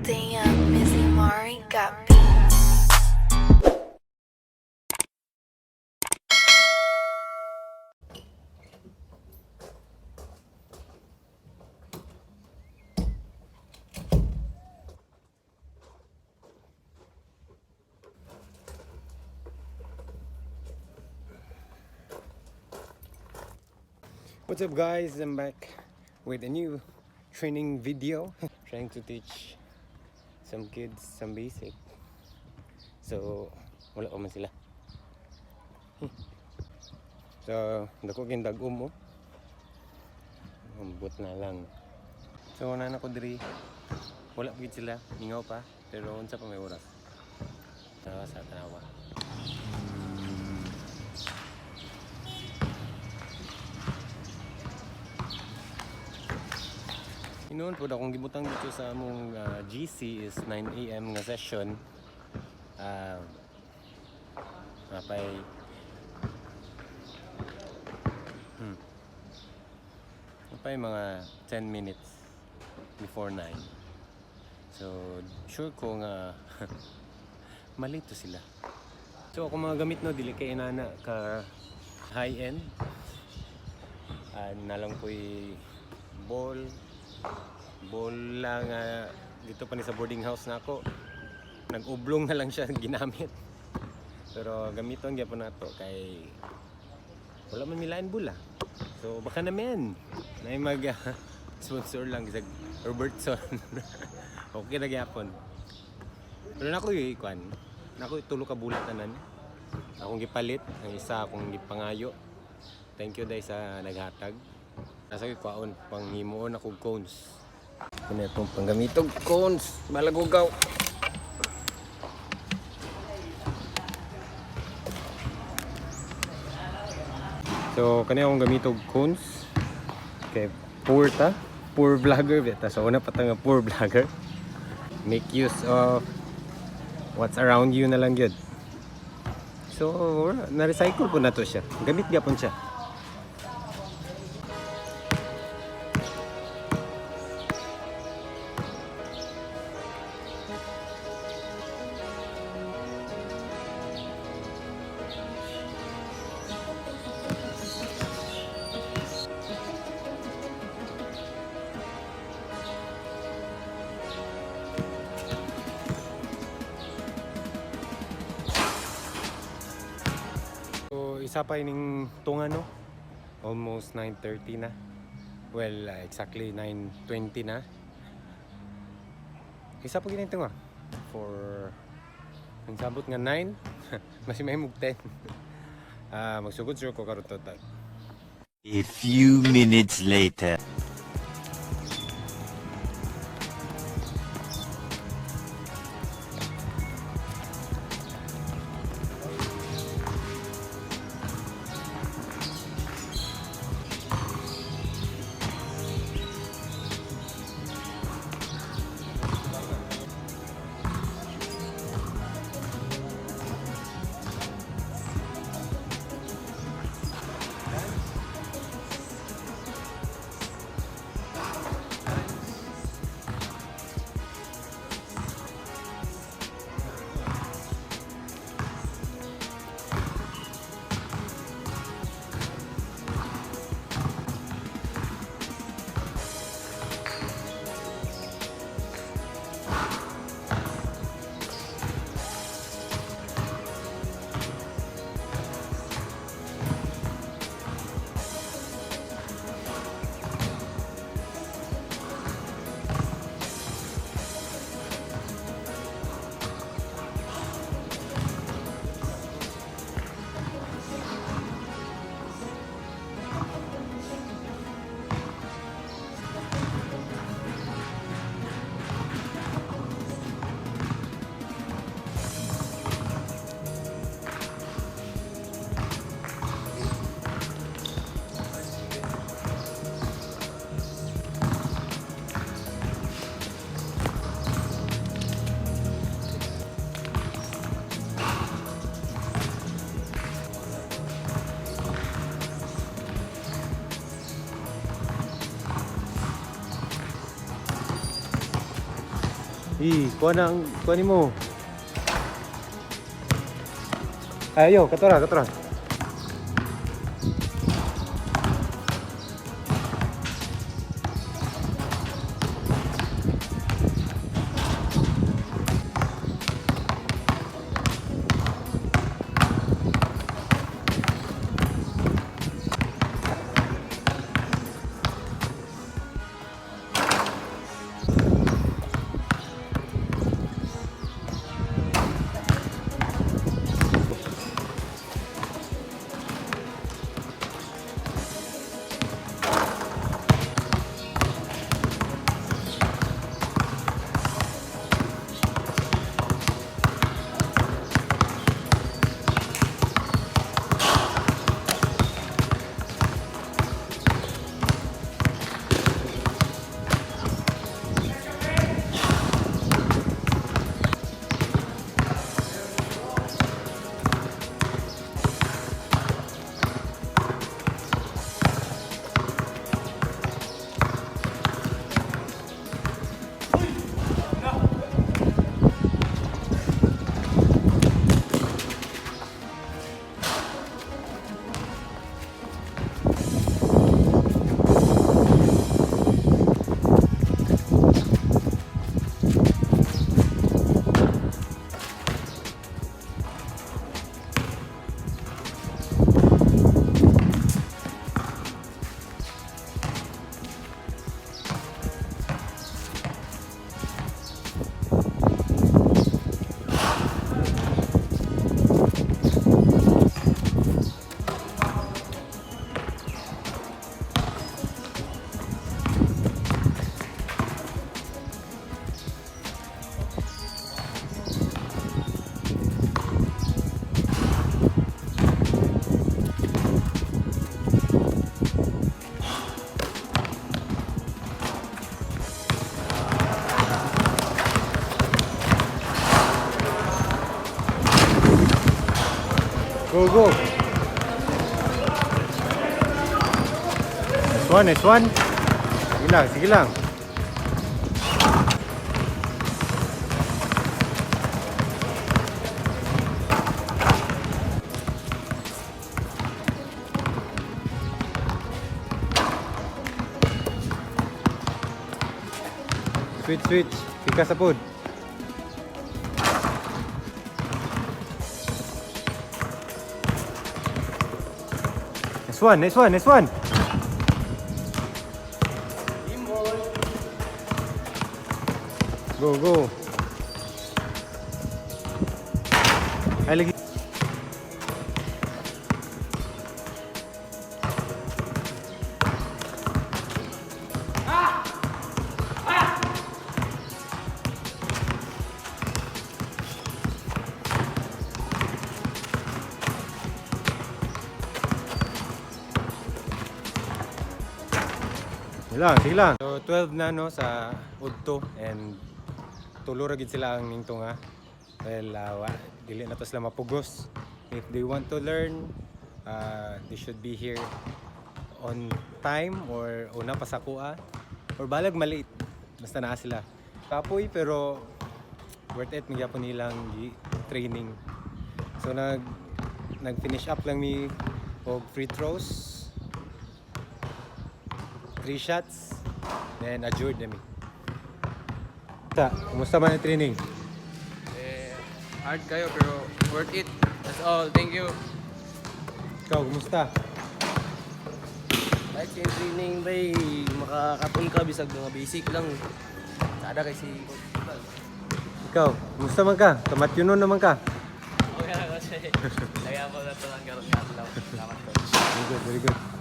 Damn, Missy Mari got beats. What's up guys, I'm back with a new training video trying to teach some kids some basic. So wala pa man sila. So dako gindag mo. Ambot na lang. So na ko diri. Wala pa gid sila, mingaw pa, pero unsa pa may oras. Sa tanawa. Noon po akong gibutang dito sa among GC is 9 AM nga session. Napay napay mga 10 minutes before 9. So sure ko nga malito sila. So ako mga gamit no dili kay inana ka high end. Nalang ko'y ball lang dito pa ni sa boarding house na ako. Nag-ublong na lang siya ginamit. Pero gamiton gyapon nato kay wala man milain bula. So baka naman na mag sponsor lang sa Robertson. Okay na gyapon. Pero nako ikuan. Nako tulo ka bulat tanan. Akong gipalit, ang isa akong gipangayo. Thank you dai sa naghatag. Nasa ko kwaon panghimuon ako cones. Kani itong panggamitog cones, balagugaw. So kani akong gamitog cones. Kay poor vlogger beta. So una pa ta nga poor vlogger. Make use of what's around you na lang gyud. So na-recycle po na to siya. Gamit gyapon siya. Isa pa ining tunga no. Almost 9:30 na. Well, exactly 9:20 na. Isa pa gini tunga. For ang sabot nga 9, mas may mug 10. Magsugod sure ko karon total. A few minutes later. Kuha ni mo. Ayo, katora. Go. Nice one. Sige lang. Switch. Pika sa pod. Nice one. Go. Ay, lagi. Sige lang. So 12 na no sa udto and tulo ra gid sila ang ningto nga. Well, dili na to sila mapugos. If they want to learn, they should be here on time or una pa sa kuha or balag maliit. Basta naa sila. Kapoy pero worth it magyapon nilang training. So nag-finish up lang mi og free throws. 3 shots, then adjured nami. Kumusta man ang training? Hard kayo pero worth it. That's all. Thank you. Ikaw, kumusta? Kahit yung training bay, makakatun ka bisag mga basic lang. Sada kay si Ikaw, kumusta man ka? Kamatyonon naman ka? Okay na kasi. Lagyan po na ito ng garot nga. Salamat po. Very good.